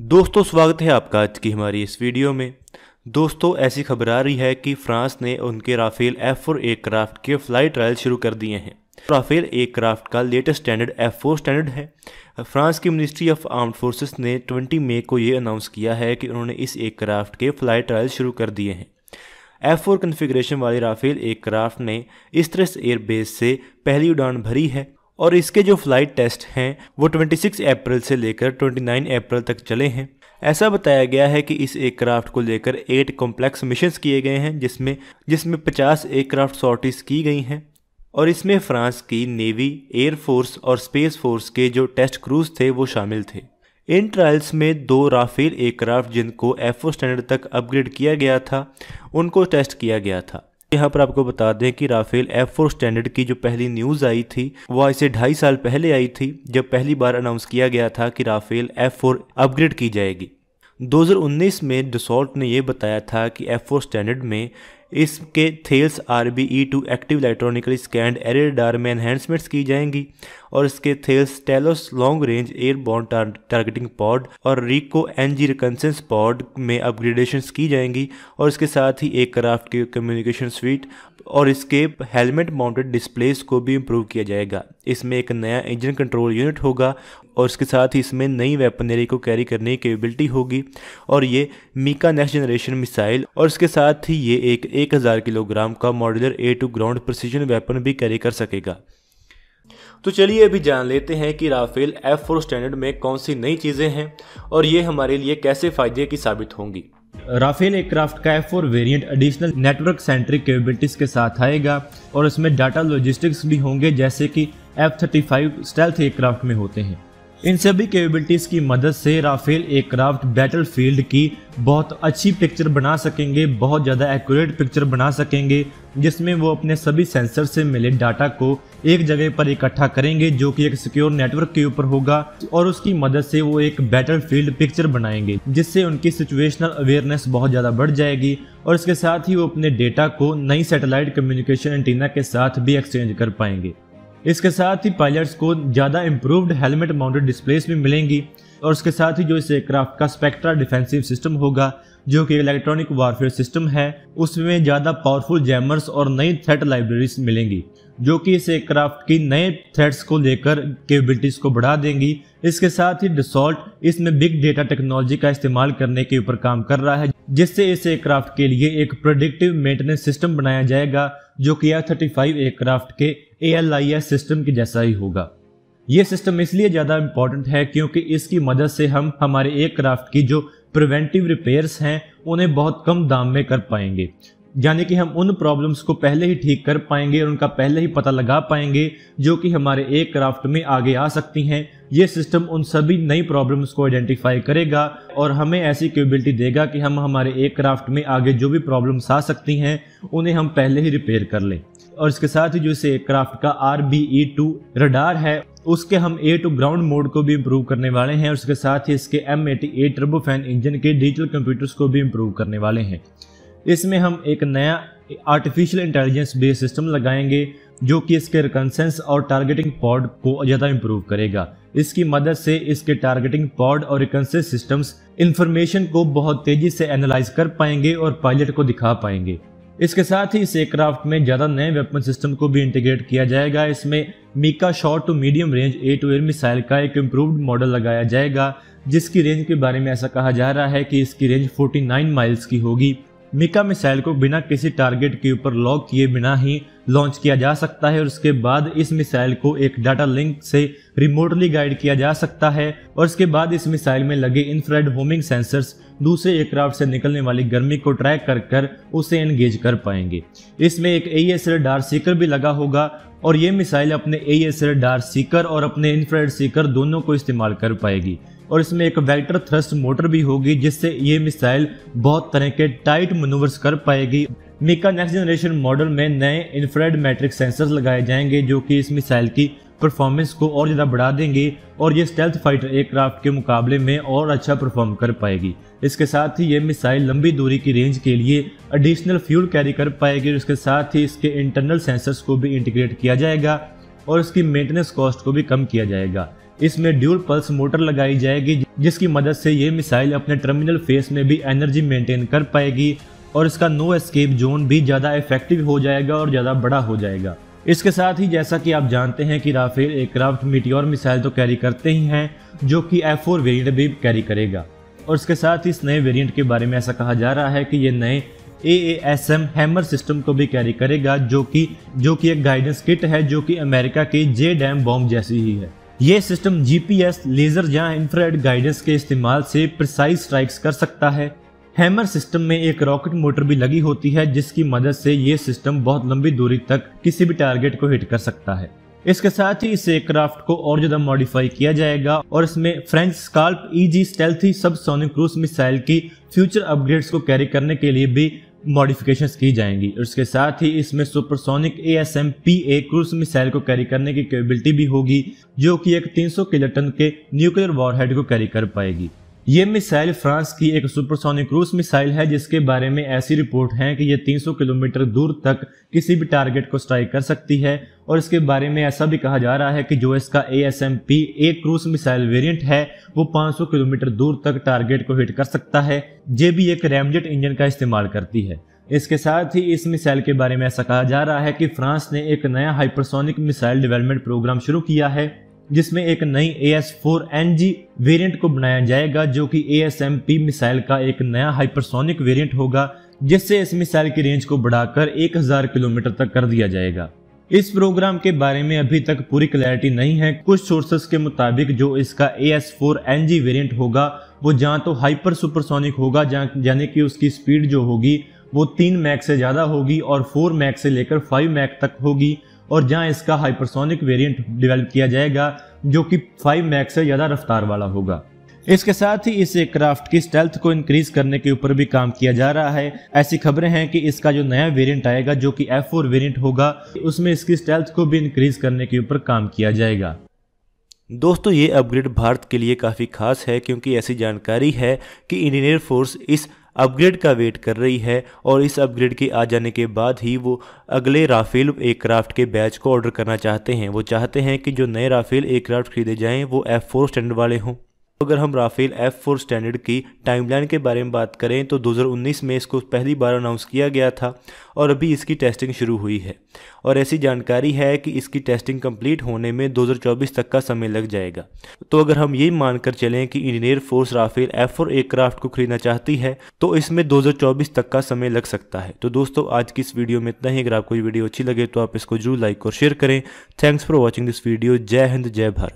दोस्तों, स्वागत है आपका आज की हमारी इस वीडियो में। दोस्तों, ऐसी खबर आ रही है कि फ्रांस ने उनके राफेल F4 एयरक्राफ्ट के फ्लाइट ट्रायल शुरू कर दिए हैं। राफेल एयरक्राफ्ट का लेटेस्ट स्टैंडर्ड F4 स्टैंडर्ड है। फ्रांस की मिनिस्ट्री ऑफ आर्म्ड फोर्सेस ने 20 मई को ये अनाउंस किया है कि उन्होंने इस एयरक्राफ्ट के फ्लाइट ट्रायल शुरू कर दिए हैं। F4 कन्फिग्रेशन वाले राफेल एयरक्राफ्ट ने इस्ट्रेस एयरबेस से पहली उड़ान भरी है और इसके जो फ्लाइट टेस्ट हैं वो 26 अप्रैल से लेकर 29 अप्रैल तक चले हैं। ऐसा बताया गया है कि इस एयरक्राफ्ट को लेकर 8 कॉम्प्लेक्स मिशंस किए गए हैं जिसमें 50 एयरक्राफ्ट सॉर्टीज की गई हैं और इसमें फ्रांस की नेवी, एयरफोर्स और स्पेस फोर्स के जो टेस्ट क्रूज थे वो शामिल थे। इन ट्रायल्स में 2 राफेल एयरक्राफ्ट जिनको F4 स्टैंडर्ड तक अपग्रेड किया गया था उनको टेस्ट किया गया था। यहाँ पर आपको बता दें कि राफेल F4 स्टैंडर्ड की जो पहली न्यूज़ आई थी वो आज से 2.5 साल पहले आई थी, जब पहली बार अनाउंस किया गया था कि राफेल F4 अपग्रेड की जाएगी। 2019 में डसॉल्ट ने यह बताया था कि F4 स्टैंडर्ड में इसके Thales RBE2 active electronically scanned array radar में एनहेंसमेंट्स की जाएंगी और इसके Thales telos long range airborne targeting pod और रिको NG रिकन्सेंस पॉड में अपग्रेडेशंस की जाएंगी और इसके साथ ही एयरक्राफ्ट की कम्युनिकेशन स्वीट और इसके हेलमेट माउंटेड डिस्प्लेस को भी इम्प्रूव किया जाएगा। इसमें एक नया इंजन कंट्रोल यूनिट होगा और इसके साथ ही इसमें नई वेपनरी को कैरी करने की कैपेबिलिटी होगी और ये मीका नेक्स्ट जनरेशन मिसाइल और इसके साथ ही ये एक 1000 किलोग्राम का modular A2 ground precision weapon भी कैरी कर सकेगा। तो चलिए अभी जान लेते हैं कि राफेल F4 स्टैंडर्ड में कौन सी नई चीज़ें हैं और ये हमारे लिए कैसे फ़ायदे की साबित होंगी। राफेल एयरक्राफ्ट का F4 variant additional network centric capabilities के साथ आएगा और इसमें डाटा लॉजिस्टिक्स भी होंगे जैसे कि F-35 स्टेल्थ एयरक्राफ्ट में होते हैं। इन सभी कैपेबिलिटीज की मदद से राफेल एयरक्राफ्ट बैटलफील्ड की बहुत अच्छी पिक्चर बना सकेंगे, बहुत ज़्यादा एक्यूरेट पिक्चर बना सकेंगे, जिसमें वो अपने सभी सेंसर से मिले डाटा को एक जगह पर इकट्ठा करेंगे जो कि एक सिक्योर नेटवर्क के ऊपर होगा और उसकी मदद से वो एक बैटलफील्ड पिक्चर बनाएंगे जिससे उनकी सिचुएशनल अवेयरनेस बहुत ज़्यादा बढ़ जाएगी और इसके साथ ही वो अपने डेटा को नई सैटेलाइट कम्युनिकेशन एंटीना के साथ भी एक्सचेंज कर पाएंगे। इसके साथ ही पायलट्स को ज़्यादा इम्प्रूव्ड हेलमेट माउंटेड डिस्प्लेस भी मिलेंगी और उसके साथ ही जो इस एयरक्राफ्ट का स्पेक्ट्रा डिफेंसिव सिस्टम होगा जो कि इलेक्ट्रॉनिक वारफेयर सिस्टम है, उसमें ज़्यादा पावरफुल जैमर्स और नई थ्रेट लाइब्रेरीज मिलेंगी जो कि इस एयरक्राफ्ट की नए थ्रेट्स को लेकर कैपेबिलिटीज को बढ़ा देंगी। इसके साथ ही डसॉल्ट इसमें बिग डेटा टेक्नोलॉजी का इस्तेमाल करने के ऊपर काम कर रहा है जिससे इस एयरक्राफ्ट के लिए एक प्रेडिक्टिव मेंटेनेंस सिस्टम बनाया जाएगा जो कि F-35 एयरक्राफ्ट के ALIS सिस्टम के जैसा ही होगा। ये सिस्टम इसलिए ज़्यादा इम्पॉर्टेंट है क्योंकि इसकी मदद से हम हमारे एयरक्राफ्ट की जो प्रिवेंटिव रिपेयर्स हैं उन्हें बहुत कम दाम में कर पाएंगे, यानी कि हम उन प्रॉब्लम्स को पहले ही ठीक कर पाएंगे और उनका पहले ही पता लगा पाएंगे जो कि हमारे एयरक्राफ्ट में आगे आ सकती हैं। ये सिस्टम उन सभी नई प्रॉब्लम्स को आइडेंटिफाई करेगा और हमें ऐसी कैपेबिलिटी देगा कि हम हमारे एयरक्राफ्ट में आगे जो भी प्रॉब्लम्स आ सकती हैं उन्हें हम पहले ही रिपेयर कर लें। और इसके साथ ही जो इस एयरक्राफ्ट का RBE2 रडार है उसके हम A2 ग्राउंड मोड को भी इम्प्रूव करने वाले हैं और उसके साथ ही इसके M88 टर्बोफैन इंजन के डिजिटल कंप्यूटर्स को भी इम्प्रूव करने वाले हैं। इसमें हम एक नया आर्टिफिशियल इंटेलिजेंस बेस्ड सिस्टम लगाएंगे जो कि इसके रिकन्सेंस और टारगेटिंग पॉड को ज़्यादा इम्प्रूव करेगा। इसकी मदद से इसके टारगेटिंग पॉड और रिकन्सेंस सिस्टम्स इंफॉर्मेशन को बहुत तेज़ी से एनालाइज कर पाएंगे और पायलट को दिखा पाएंगे। इसके साथ ही इस एयरक्राफ्ट में ज़्यादा नए वेपन सिस्टम को भी इंटीग्रेट किया जाएगा। इसमें Mika short to medium range A2 air missile का एक इम्प्रूव्ड मॉडल लगाया जाएगा जिसकी रेंज के बारे में ऐसा कहा जा रहा है कि इसकी रेंज 49 माइल्स की होगी। मीका मिसाइल को बिना किसी टारगेट के ऊपर लॉक किए बिना ही लॉन्च किया जा सकता है और उसके बाद इस मिसाइल को एक डाटा लिंक से रिमोटली गाइड किया जा सकता है और इसके बाद इस मिसाइल में लगे इंफ्रारेड होमिंग सेंसर्स दूसरे एयरक्राफ्ट से निकलने वाली गर्मी को ट्रैक कर उसे एंगेज कर पाएंगे। इसमें एक AES रडार सीकर भी लगा होगा और ये मिसाइल अपने AES रडार सीकर और अपने इंफ्रारेड सीकर दोनों को इस्तेमाल कर पाएगी और इसमें एक वेक्टर थ्रस्ट मोटर भी होगी जिससे ये मिसाइल बहुत तरह के टाइट मनूवर्स कर पाएगी। मीका नेक्स्ट जनरेशन मॉडल में नए इंफ्रारेड मैट्रिक्स सेंसर्स लगाए जाएंगे जो कि इस मिसाइल की परफॉर्मेंस को और ज़्यादा बढ़ा देंगे और ये स्टेल्थ फाइटर एयरक्राफ्ट के मुकाबले में और अच्छा परफॉर्म कर पाएगी। इसके साथ ही ये मिसाइल लंबी दूरी की रेंज के लिए एडिशनल फ्यूल कैरी कर पाएगी और इसके साथ ही इसके इंटरनल सेंसर्स को भी इंटीग्रेट किया जाएगा और इसकी मेंटेनेंस कॉस्ट को भी कम किया जाएगा। इसमें ड्यूल पल्स मोटर लगाई जाएगी जिसकी मदद से ये मिसाइल अपने टर्मिनल फेस में भी एनर्जी मेंटेन कर पाएगी और इसका नो एस्केप जोन भी ज़्यादा इफेक्टिव हो जाएगा और ज़्यादा बड़ा हो जाएगा। इसके साथ ही जैसा कि आप जानते हैं कि राफेल एयरक्राफ्ट मीटियोर मिसाइल तो कैरी करते ही हैं जो कि F4 वेरिएंट भी कैरी करेगा और इसके साथ ही इस नए वेरिएंट के बारे में ऐसा कहा जा रहा है कि ये नए AASM हैमर सिस्टम को भी कैरी करेगा जो कि एक गाइडेंस किट है जो कि अमेरिका की JDAM बॉम्ब जैसी ही है। ये सिस्टम GPS, लेजर या इंफ्रारेड गाइडेंस के इस्तेमाल से प्रिसाइज स्ट्राइक्स कर सकता है। हैमर सिस्टम में एक रॉकेट मोटर भी लगी होती है जिसकी मदद से ये सिस्टम बहुत लंबी दूरी तक किसी भी टारगेट को हिट कर सकता है। इसके साथ ही इस एयरक्राफ्ट को और ज्यादा मॉडिफाई किया जाएगा और इसमें French scalp EG stealthy subsonic cruise missile की फ्यूचर अपग्रेड्स को कैरी करने के लिए भी मॉडिफिकेशंस की जाएंगी। इसके साथ ही इसमें सुपरसोनिक ASM-PA क्रूज मिसाइल को कैरी करने की कैपेबिलिटी भी होगी जो कि एक 300 किलोटन के न्यूक्लियर वॉरहेड को कैरी कर पाएगी। ये मिसाइल फ्रांस की एक सुपरसोनिक क्रूज मिसाइल है जिसके बारे में ऐसी रिपोर्ट है कि ये 300 किलोमीटर दूर तक किसी भी टारगेट को स्ट्राइक कर सकती है और इसके बारे में ऐसा भी कहा जा रहा है कि जो इसका ASM-PA क्रूज मिसाइल वेरिएंट है वो 500 किलोमीटर दूर तक टारगेट को हिट कर सकता है। ये भी एक रैमजेट इंजन का इस्तेमाल करती है। इसके साथ ही इस मिसाइल के बारे में ऐसा कहा जा रहा है कि फ्रांस ने एक नया हाइपरसोनिक मिसाइल डेवलपमेंट प्रोग्राम शुरू किया है जिसमें एक नई AS4NG वेरिएंट को बनाया जाएगा जो कि ASM-P मिसाइल का एक नया हाइपरसोनिक वेरिएंट होगा जिससे इस मिसाइल की रेंज को बढ़ाकर 1000 किलोमीटर तक कर दिया जाएगा। इस प्रोग्राम के बारे में अभी तक पूरी क्लैरिटी नहीं है। कुछ सोर्सेस के मुताबिक जो इसका AS4NG वेरिएंट होगा वो जहाँ तो हाइपर सुपरसोनिक होगा यानी कि उसकी स्पीड जो होगी वो 3 मैक से ज़्यादा होगी और 4 मैक से लेकर 5 मैक तक होगी और जहां इसका हाइपरसोनिक वेरिएंट डेवलप किया जाएगा जो कि 5 मैक से ज़्यादा रफ्तार वाला होगा। इसके साथ ही इस एयरक्राफ्ट की स्टेल्थ को इंक्रीज करने के ऊपर भी काम किया जा रहा है। ऐसी खबरें हैं कि इसका जो नया वेरिएंट आएगा जो कि F4 वेरिएंट होगा उसमें इसकी स्टेल्थ को भी इंक्रीज करने के ऊपर काम किया जाएगा। दोस्तों ये अपग्रेड भारत के लिए काफ़ी खास है क्योंकि ऐसी जानकारी है कि इंडियन एयरफोर्स इस अपग्रेड का वेट कर रही है और इस अपग्रेड के आ जाने के बाद ही वो अगले राफेल एयरक्राफ्ट के बैच को ऑर्डर करना चाहते हैं। वो चाहते हैं कि जो नए राफेल एयरक्राफ्ट खरीदे जाएं वो F4 स्टैंडर्ड वाले हों। अगर हम राफेल F4 स्टैंडर्ड की टाइमलाइन के बारे में बात करें तो 2019 में इसको पहली बार अनाउंस किया गया था और अभी इसकी टेस्टिंग शुरू हुई है और ऐसी जानकारी है कि इसकी टेस्टिंग कंप्लीट होने में 2024 तक का समय लग जाएगा। तो अगर हम ये मानकर चलें कि Indian air force Rafale F4 aircraft को खरीदना चाहती है तो इसमें 2024 तक का समय लग सकता है। तो दोस्तों आज की इस वीडियो में इतना ही। अगर आपको ये वीडियो अच्छी लगे तो आप इसको जरूर लाइक और शेयर करें। Thanks for watching this video. जय हिंद, जय भारत।